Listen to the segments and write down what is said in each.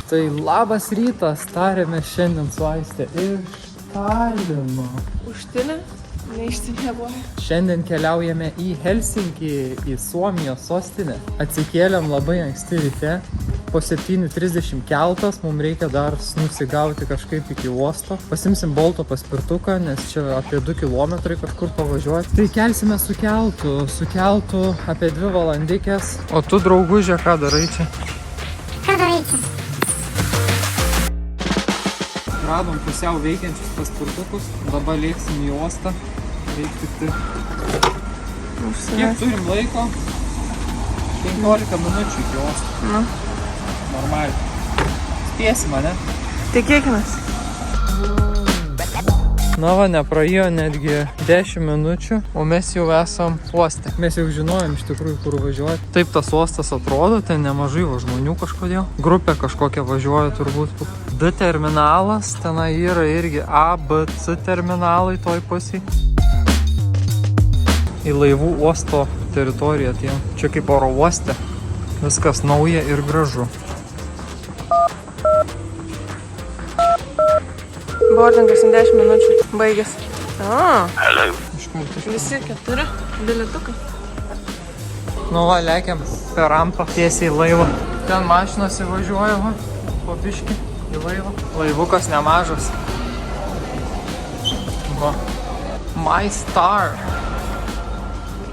Tai labas rytas, tarėme šiandien su Aiste iš Talino. Užtinė, neišsimiegoja. Šiandien keliaujame į Helsinkį, į Suomijos sostinę. Atsikėlėm labai anksti ryte. Po 7:30 keltas, mums reikia dar nusigauti kažkaip iki uosto. Pasimsim Bolto paspirtuką, nes čia apie 2 km kažkur pavažiuoti. Tai kelsime su keltu apie 2 valandikės. O tu, draugužė, ką darai čia? Ką darai čia? Radom pusiau veikiančius paspirtukus, dabar lėksim į uostą. Reikia tik tai. Kiek turim laiko? 15 minučių iki uosto. Nu. Normaliai. Spėsim, ne? Tikėkimės. Na va, nepraėjo netgi 10 minučių, o mes jau esam uoste. Mes jau žinojom iš tikrųjų, kur važiuoti. Taip tas uostas atrodo, ten nemažai žmonių kažkodėl. Grupė kažkokia važiuoja turbūt. D terminalas, tenai yra irgi A, B, C terminalai toj pusėj. Į laivų uosto teritoriją atėjom. Čia kaip oro uoste. Viskas nauja ir gražu. Boardingas 10 minučių. Baigęs. Iškart. Visi 4 bilietukai. Nu va, lekiam per rampą tiesiai į laivą. Ten mašinos įvažiuoja, va, po biškį į laivą. Laivukas nemažas. Va. My Star.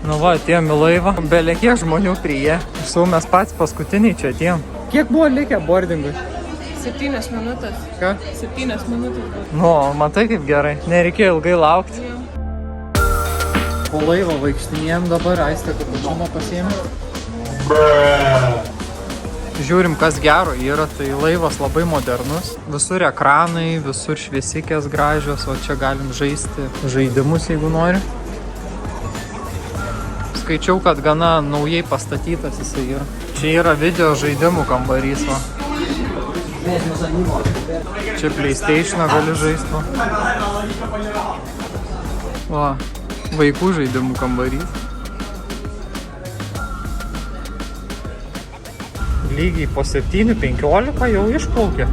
Nu va, atėjom į laivą. Belė kiek žmonių prie. Su mes patys paskutiniai čia atėjom. Kiek buvo likę boardingui? 7 minutės. Ką? 7 minutės. Nu, matai kaip gerai. Nereikėjo ilgai laukti. Jau. Po laivą vaikštinėjom dabar, Aistė kapučiną pasiėmė. Žiūrim, kas gero yra, tai laivas labai modernus. Visur ekranai, visur šviesikės gražios, o čia galim žaisti žaidimus, jeigu nori. Skaičiau, kad gana naujai pastatytas jisai yra. Čia yra video žaidimų kambarys, va. Čia PlayStation'ą gali žaisti. Va, vaikų žaidimų kambarys. Lygiai po 7:15 jau išplaukė.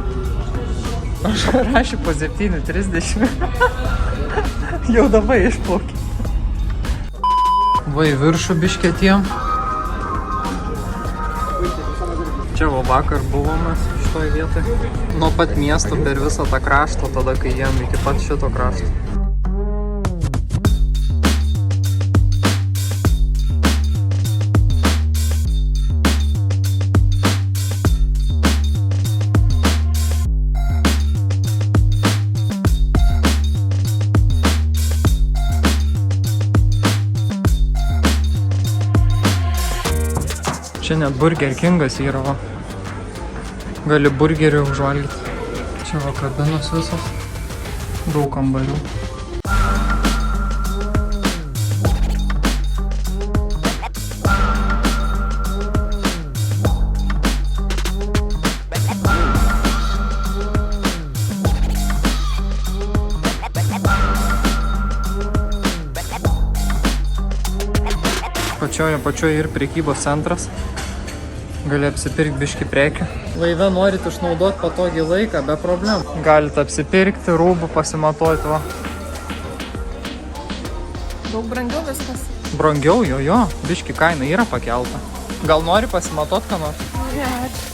Aš rašė po 7:30. Jau dabar išplaukė. Va, į viršų biškėtiem. Čia va vakar buvome šitoj vietoj. Nuo pat miesto per visą tą kraštą, tada kai jiem iki pat šito krašto. Čia net Burger Kingas yra, va. Gali burgerį užvalgyti. Čia va kabinos visos. Daug kambarių. Pačioje ir prekybos centras. Gali apsipirkti biškį prekių. Laive norit išnaudoti patogį laiką, be problemų. Galite apsipirkti, rūbų pasimatuoti, va. Daug brangiau viskas. Brangiau, jo, biškį kaina yra pakelta. Gal nori pasimatuoti ką nors? Ne, ačiū.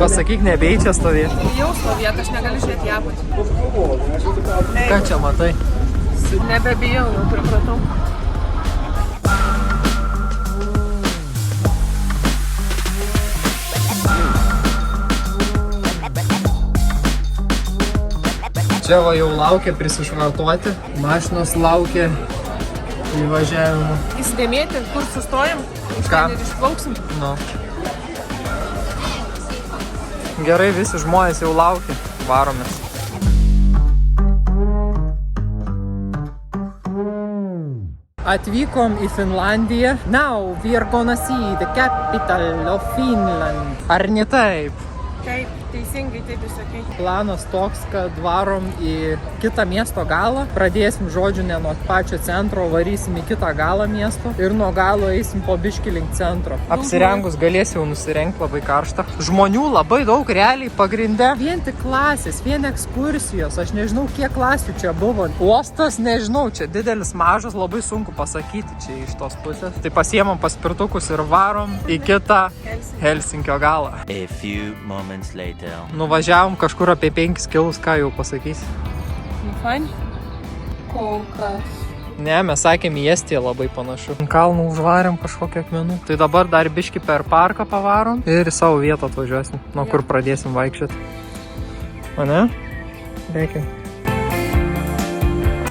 Pasakyk, nebėjai čia stovėti. Jau stovėt, aš negaliu žiūrėti į apatį. Ką čia matai? Nebebijau, jau pripratau. Čia va jau laukia prisišvartuoti, mašinos laukia įvažiavimo. Įsidėmėti, kur sustojam, iš Ką? ten ir išplauksim. Nu. Gerai, visi žmonės jau laukia. Varomės. Atvykom į Finlandiją. Now we are gonna see the capital of Finland. Ar ne taip? Taip, teisingai, taip ir sakai. Planas toks, kad varom į kitą miesto galą. Pradėsim, žodžiu, ne nuo pačio centro, varysim į kitą galą miesto ir nuo galo eisim po biškį link centro. Apsirengus galės jau nusirengti, labai karšta. Žmonių labai daug realiai pagrinde. Vien tik klasės, vien ekskursijos. Aš nežinau, kiek klasių čia buvo. Uostas, nežinau, čia didelis, mažas, labai sunku pasakyti čia iš tos pusės. Tai pasiemam paspirtukus ir varom į kitą Helsinkio galą. A few moments later. Nuvažiavom kažkur apie 5 kilus, ką jau pasakysi. Fain? Kol kas. Ne, mes sakėm į Estiją labai panašu. Kalnų užvarėm kažkokią akmenų. Tai dabar dar biškį per parką pavarom ir į savo vietą atvažiuosim, nuo kur pradėsim vaikščioti. O ne? Reikia.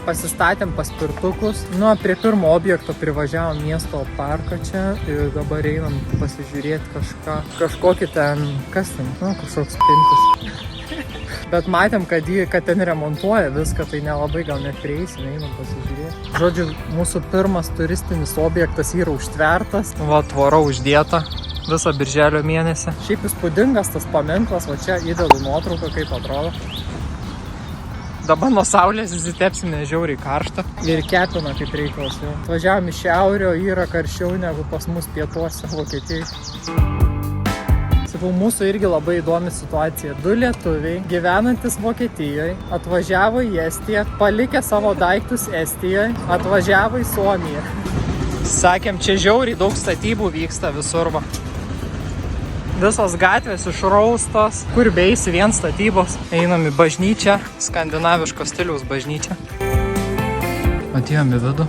Pasistatėm paspirtukus. Nu, prie pirmo objekto privažiavom miesto parką čia ir dabar einam pasižiūrėti kažkokį ten, kas ten, nu, kažkoks pintis. Bet matėm, kad ten remontuoja viską, tai nelabai gal net prieisim, einam pasižiūrėti. Žodžiu, mūsų pirmas turistinis objektas yra užtvertas. Va, tvora uždėta visą birželio mėnesį. Šiaip įspūdingas tas paminklas, va čia įdedu nuotrauką, kaip atrodo. Dabar nuo saulės įsitepsim, nežiauriai karšta. Ir kepina kaip reikalas jau. Važiavom iš šiaurio, yra karščiau negu pas mus pietuose Vokietijai. Sakau, mūsų irgi labai įdomi situacija. 2 lietuviai gyvenantis Vokietijoje atvažiavo į Estiją, palikę savo daiktus Estijoje, atvažiavo į Suomiją. Sakėm, čia žiauriai daug statybų vyksta visur. Visos gatvės išraustos, kur beisi vien statybos. Einam į bažnyčią, skandinaviško stiliaus bažnyčią. Atėjom į vidų.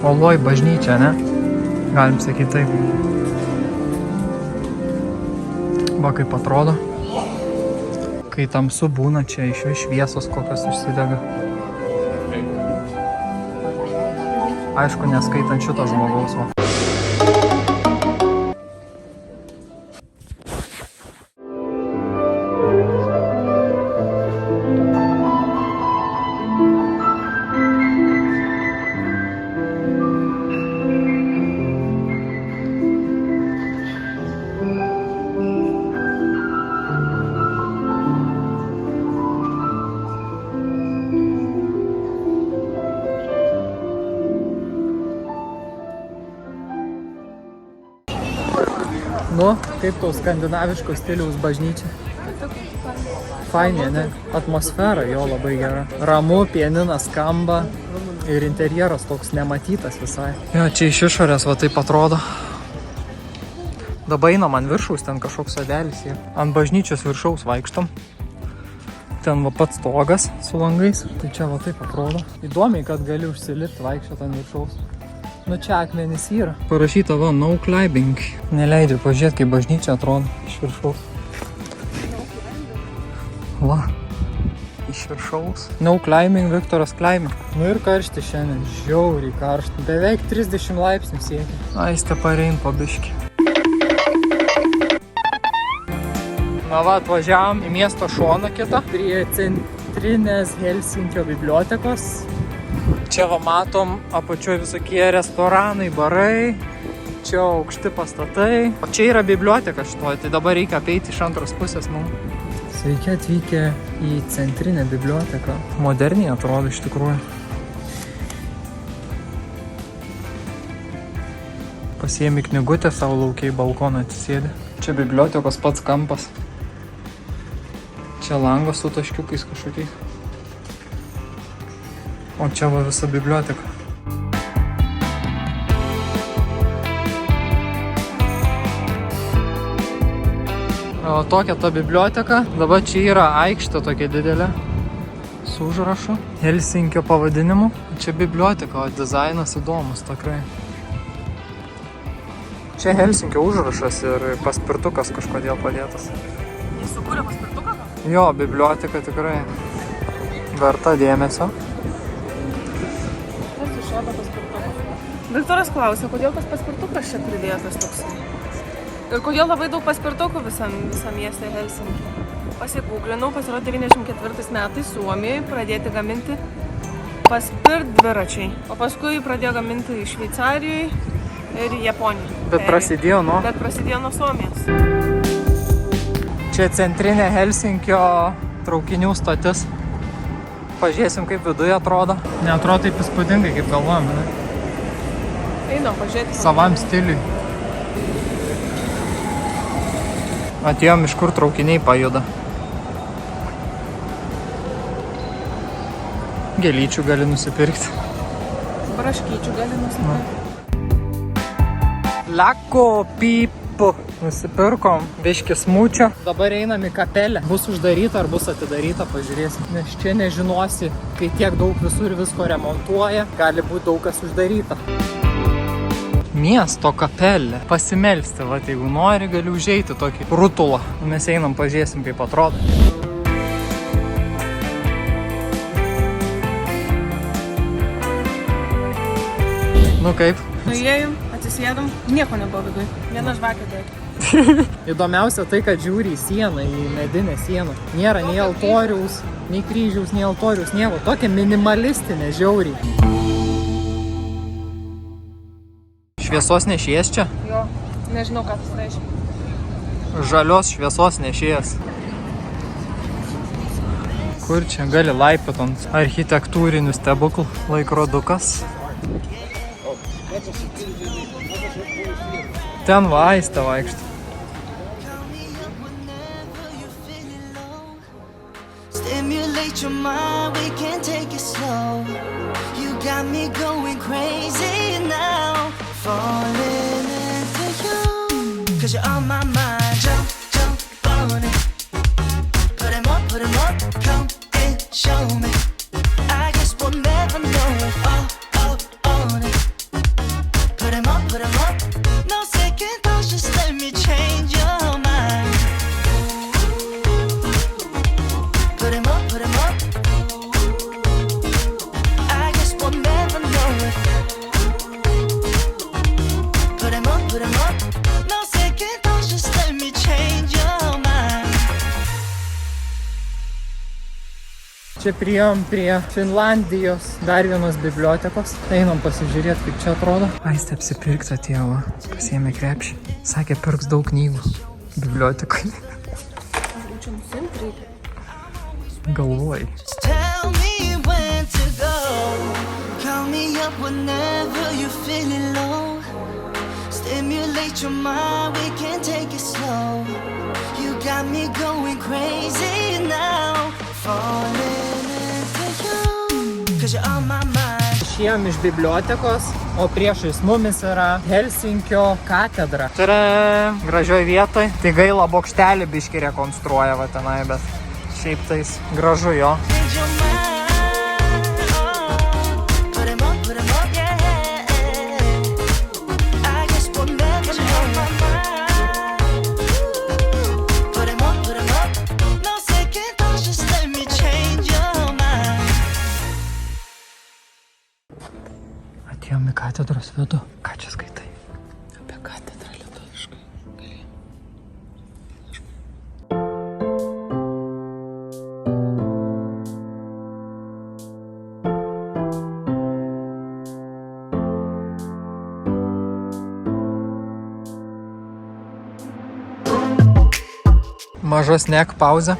Oloj bažnyčia, ne? Galim sakyti taip. Va kaip atrodo. Kai tamsu būna, čia iš šviesos kokios užsidega. Aišku, neskaitant šito žmogaus. Va. Nu, kaip tau skandinaviško stiliaus bažnyčia? Fainė, ne? Atmosfera jo labai gera. Ramu, pianinas skamba ir interjeras toks nematytas visai. Jo, čia iš išorės va taip atrodo. Dabar einam ant viršaus, ten kažkoks sodelis. Ant bažnyčios viršaus vaikštom. Ten va pats stogas su langais. Tai čia va taip atrodo. Įdomiai, kad gali užsilipti vaikščioti ant viršaus. Nu čia akmenys yra. Parašyta va, no climbing. Neleidžiu pažiūrėti, kaip bažnyčia atrodo iš viršaus. Va, iš viršaus. No climbing, Viktoras climbing. Nu ir karšti šiandien, žiauriai karšti. Beveik 30 laipsnių siekia. Aiste parein po biškį. Na va, atvažiavom į miesto šoną kitą. Prie centrinės Helsinkio bibliotekos. Čia va matom apačioj visokie restoranai, barai, čia aukšti pastatai. O čia yra biblioteka šitoje, tai dabar reikia apeiti iš antros pusės mums. Sveiki atvykę į centrinę biblioteką. Moderniai atrodo iš tikrųjų. Pasiemi knygutę savo laukiai, balkoną atsisėdi. Čia bibliotekos pats kampas. Čia langas su taškiukais kažkokiais. O čia va visa biblioteka. O tokia ta biblioteka. Dabar čia yra aikštė tokia didelė. Su užrašu. Helsinkio pavadinimu. Čia biblioteka, o dizainas įdomus tikrai. Čia Helsinkio užrašas ir paspirtukas kažkodėl padėtas. Jis sukūrė paspirtuką? Jo, biblioteka tikrai verta dėmesio. Viktoras klausė, kodėl tas paspirtukas čia pridėtas toksai. Ir kodėl labai daug paspirtukų visam mieste Helsinkį. Pasigūglinau, pasirodė 94 metais Suomijoje pradėti gaminti paspirdviračiai. O paskui pradėjo gaminti Šveicarijoje ir Japonijoje. Bet prasidėjo nuo... Bet prasidėjo nuo Suomijos. Čia centrinė Helsinkio traukinių stotis. Pažiūrėsim, kaip viduje atrodo. Neatrodo taip įspūdingai, kaip galvojam, ne? Einam pažiūrėti. Savam stiliui. Atėjom, iš kur traukiniai pajuda. Gėlyčių gali nusipirkti. Braškyčių gali nusipirkti. Lako pipu. Nusipirkom biškį smučio. Dabar einam į kapelę. Bus uždaryta ar bus atidaryta, pažiūrėsim. Nes čia nežinosi, kai tiek daug visur visko remontuoja, gali būti daug kas uždaryta. Miesto kapelė. Pasimelsti, va, jeigu nori, gali užeiti tokį rutulą. Mes einam, pažiūrėsim, kaip atrodo. Nu kaip? Nuėjom, atsisėdom, nieko nebuvo viduje. Viena žvakė taip. Įdomiausia tai, kad žiūri į sieną, į medinę sieną. Nėra nei altoriaus, nei kryžiaus, nei altoriaus, nieko. Tokia minimalistinė, žiauriai. Šviesos nešėjas čia? Jo, nežinau, ką tas reiškia. Žalios šviesos nešėjas. Kur čia gali laipiot ant architektūrinių stebuklų? Laikrodukas. Ten va aistė vaikšto. Stimulate your mind, we can take it slow. You got me going crazy now. Falling into you. 'Cause you're on my mind. Jump, jump on it. Put 'em up, come and show me. I guess we'll never know it. Oh, on it. Put 'em up. No second thoughts, just let me change your mind. Put 'em up. I guess we'll never know it. Put 'em up. No second thoughts, just let me change your mind. Čia priėjom prie Finlandijos dar vienos bibliotekos. Einam pasižiūrėti, kaip čia atrodo. Aistė apsipirkti atėjo, pasiėmė krepšį. Sakė, pirks daug knygų bibliotekai. Galvoji. Just tell me when to go. Call me up whenever you're feeling low. Stimulate your mind, we can take it slow. You got me going crazy now. Falling into you. 'Cause you're on my mind. Išėjom iš bibliotekos, o priešais mumis yra Helsinkio katedra. Tai yra gražioj vietoj. Tai gaila, bokštelį biškį rekonstruoja va tenai, bet šiaip tais gražu jo. Change your mind. Put 'em up, yeah. I guess we'll never know. Put 'em up. No second thoughts, just let me change your mind. Atėjom į katedros vidų. Ką čia skaitai? Apie katedrą lietuviškai. Maža snack pauzė.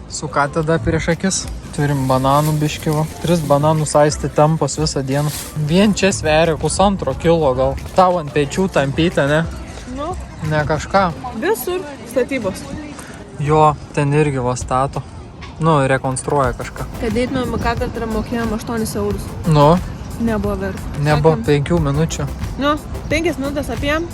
Su katedra prieš akis. Turim bananų biškivo. 3 bananus aisti tampos visą dieną. Vien čia sveria 1,5 kilo gal. Tau ant pečių tampyta, ne? Nu, Ne kažką. visur statybos. Jo, ten irgi va stato. Nu, rekonstruoja kažką. Kad eitumėm į katedrą mokėjom 8 eurus. Nu, Nebuvo verta. nebuvo Sakėm, 5 minučių. Nu, 5 minutės apiem.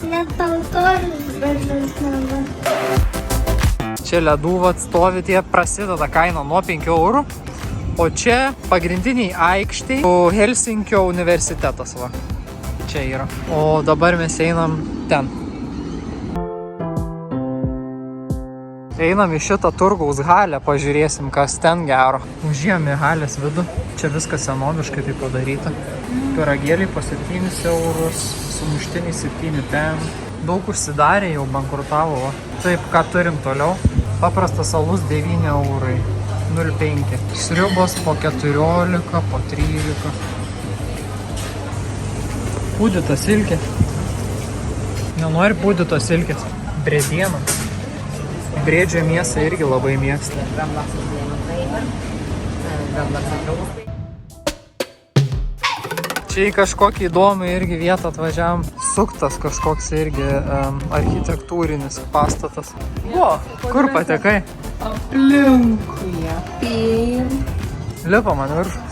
Čia ledų vat stovi, tie prasideda kaina nuo 5 eurų. O čia pagrindiniai aikštėj Helsinkio universitetas va. Čia yra. O dabar mes einam ten. Einam į šitą turgaus halę, pažiūrėsim, kas ten gero. Užėjom į halės vidų. Čia viskas senoviškai tai padaryta. Pyragėliai po 7 eurus, sumuštiniai 7 ten. Daug užsidarė, jau bankrutavo. Va. Taip, ką turim toliau? Paprastas alus 9 eurai. 0,5. Sriubos po 14, po 13. Pūdyta silkė. Nenori pūdyto silkės. Brėdiena. Brėdžio mėsą irgi labai mėgsta. Čia į kažkokį įdomų irgi vietą atvažiavam. Suktas kažkoks irgi architektūrinis pastatas. O, kur patekai? Aplinkui. Lipam ant viršus.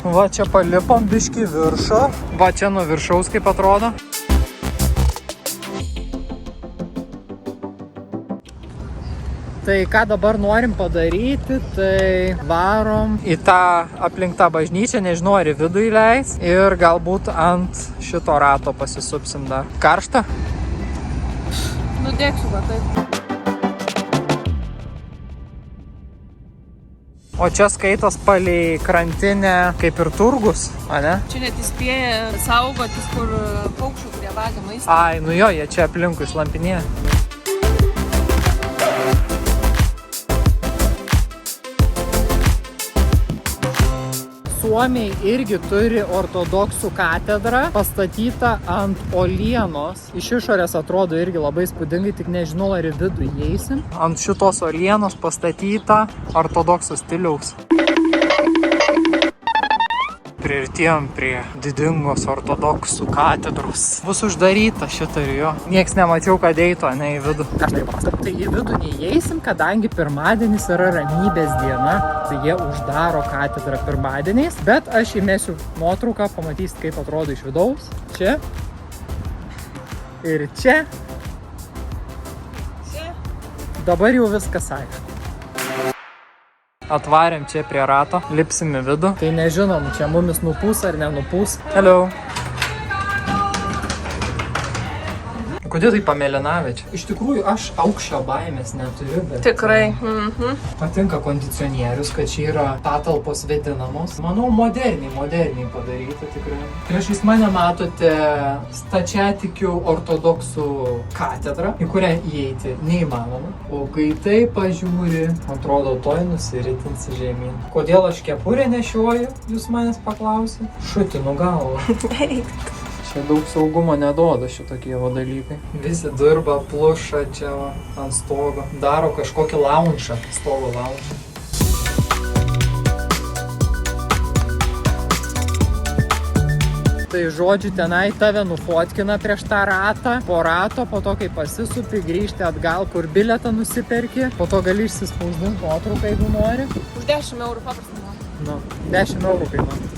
Va čia palipam biškį viršų. Va čia nuo viršaus kaip atrodo. Tai ką dabar norim padaryti, tai varom į tą aplink tą bažnyčią, nežinau ar į vidų įleis ir galbūt ant šito rato pasisupsim dar. Karšta? Nudėksiu, va taip. O čia skaitos palei krantinę kaip ir turgus, ane? Čia net įspėja saugotis, kur paukščių, kurie vagia maistą. Ai, nu jo, jie čia aplinkui slampinėja. Suomiai irgi turi ortodoksų katedrą pastatytą ant uolienos. Iš išorės atrodo irgi labai spūdingai, tik nežinau ar į vidų įeisim. Ant šitos uolienos pastatyta ortodoksų stiliaus. Priartėjom prie didingos ortodoksų katedros. Bus uždaryta šitą ir jo. Nieks nemačiau, kad eitų, ne į vidų. Ką aš noriu papasakoti? Tai į vidų neįeisim, kadangi pirmadienis yra ramybės diena. Tai jie uždaro katedrą pirmadieniais. Bet aš įmesiu nuotrauką, pamatysit, kaip atrodo iš vidaus. Čia. Ir čia. Dabar jau viskas aišku. Atvarėm čia prie rato, lipsim į vidų. Tai nežinom, čia mumis nupūs ar nenupūs. Hello. Kodėl tai pamėlynavė čia? Iš tikrųjų, aš aukščio baimės neturiu, bet... Tikrai. Patinka kondicionierius, kad čia yra patalpos vėdinamos. Manau, moderniai padaryta tikrai. Priešais mane matote stačiatikių ortodoksų katedrą, į kurią įeiti neįmanoma. O kai tai pažiūri, atrodo, toj nusiritinsi žemyn. Kodėl aš kepurę nešioju, jūs manęs paklausė? Šutinu galvą. Čia daug saugumo neduoda šitokie dalykai. Visi dirba, pluša čia va, ant stogo. Daro kažkokį launchą, stogo launchą. Tai žodžiu, tenai tave nufotkina prieš tą ratą. Po rato, po to, kai pasisupi, grįžti atgal, kur bilietą nusiperki. Po to gali išsispausdinti nuotrauką, jeigu nori. Už 10 eurų paprastai. Nu, 10 eurų kainuoja.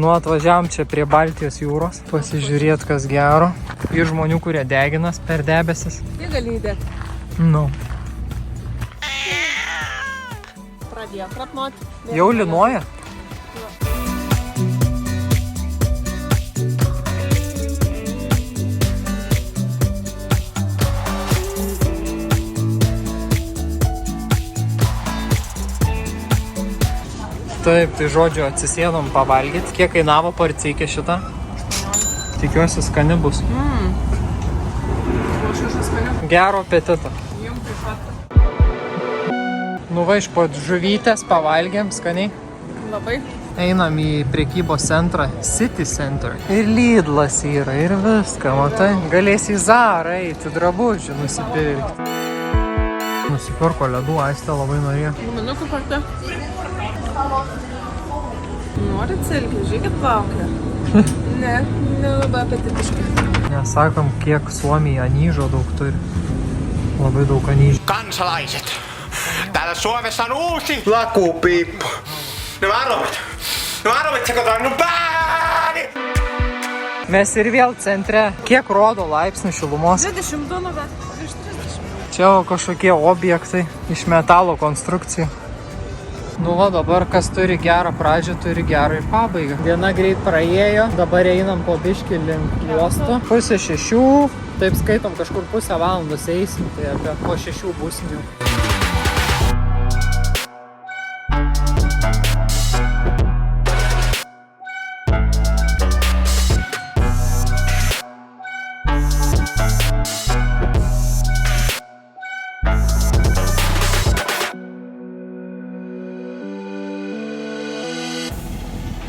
Nu, atvažiavom čia prie Baltijos jūros, pasižiūrėt, kas gero. Ir žmonių, kurie deginas per debesis. Jie gali įdėti. Nu. Pradėjo krapnuoti. Jau linuoja? Taip, tai žodžiu, atsisėdom pavalgyti. Kiek kainavo porcijkė šitą? Tikiuosi, skani bus. Gero apetito. Jums taip pat. Nu va, iš pat žuvytės pavalgėm skaniai. Labai. Einam į prekybos centrą, City Center. Ir Lidlas yra, ir viską, matai. Galėsi į Zarą eiti, drabužių nusipirkti. Nusipirko ledų, Aistė labai norėjo. Guminukų kartu. Norit silkį, žiūrėkit plaukia. Ne, nelabai apetitiškai. Nesakom, kiek Suomija anyžo daug turi. Labai daug anyžo. Kansalaiset, täällä Suomessa on uusi lakupiippu. Nämä arvot sekoitaan minun pääni! Mes ir vėl centre. Kiek rodo laipsnių šilumos? 22, bet virš 30. Čia kažkokie objektai iš metalo konstrukcijų. Nu va, dabar kas turi gerą pradžią, turi gerą ir pabaigą. Diena greit praėjo, dabar einam po biškį link uosto. 5:30, taip skaitom, kažkur 1,5 valandos eisim, tai apie po 6 būsim jau.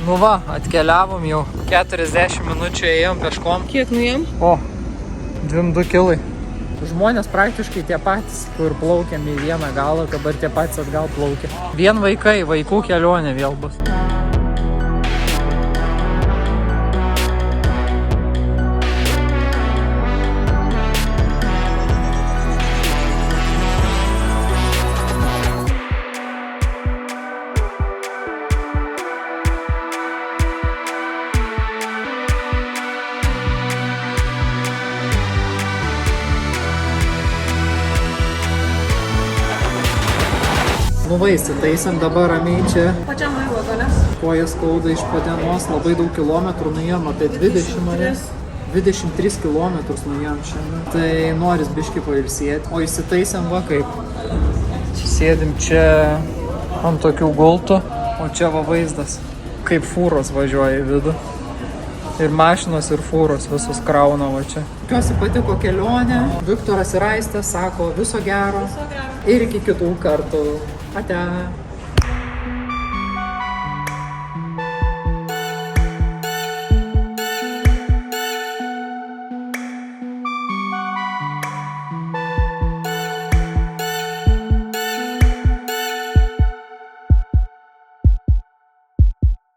Nu va, atkeliavom jau 40 minučių ėjom peškom. Kiek nuėjom? O, 2 kilai. Žmonės praktiškai tie patys, kur plaukėm į vieną galą, dabar tie patys atgal plaukė. Vien vaikai, vaikų kelionė vėl bus. Nu va, įsitaisėm dabar ramiai čia. Pačiam vairuot, o ne? Kojas skauda iš padienos, labai daug kilometrų nuėjom, apie 23 kilometrus nuėjom šiandien. Tai noris biškį pailsėti. O įsitaisėm va kaip. Sėdim čia ant tokių gultų, o čia va vaizdas, kaip fūros važiuoja į vidų. Ir mašinos, ir fūros visus krauna va čia. Tikiuosi patiko kelionė. Viktoras ir Aistė sako viso gero. Ir iki kitų kartų. Ate.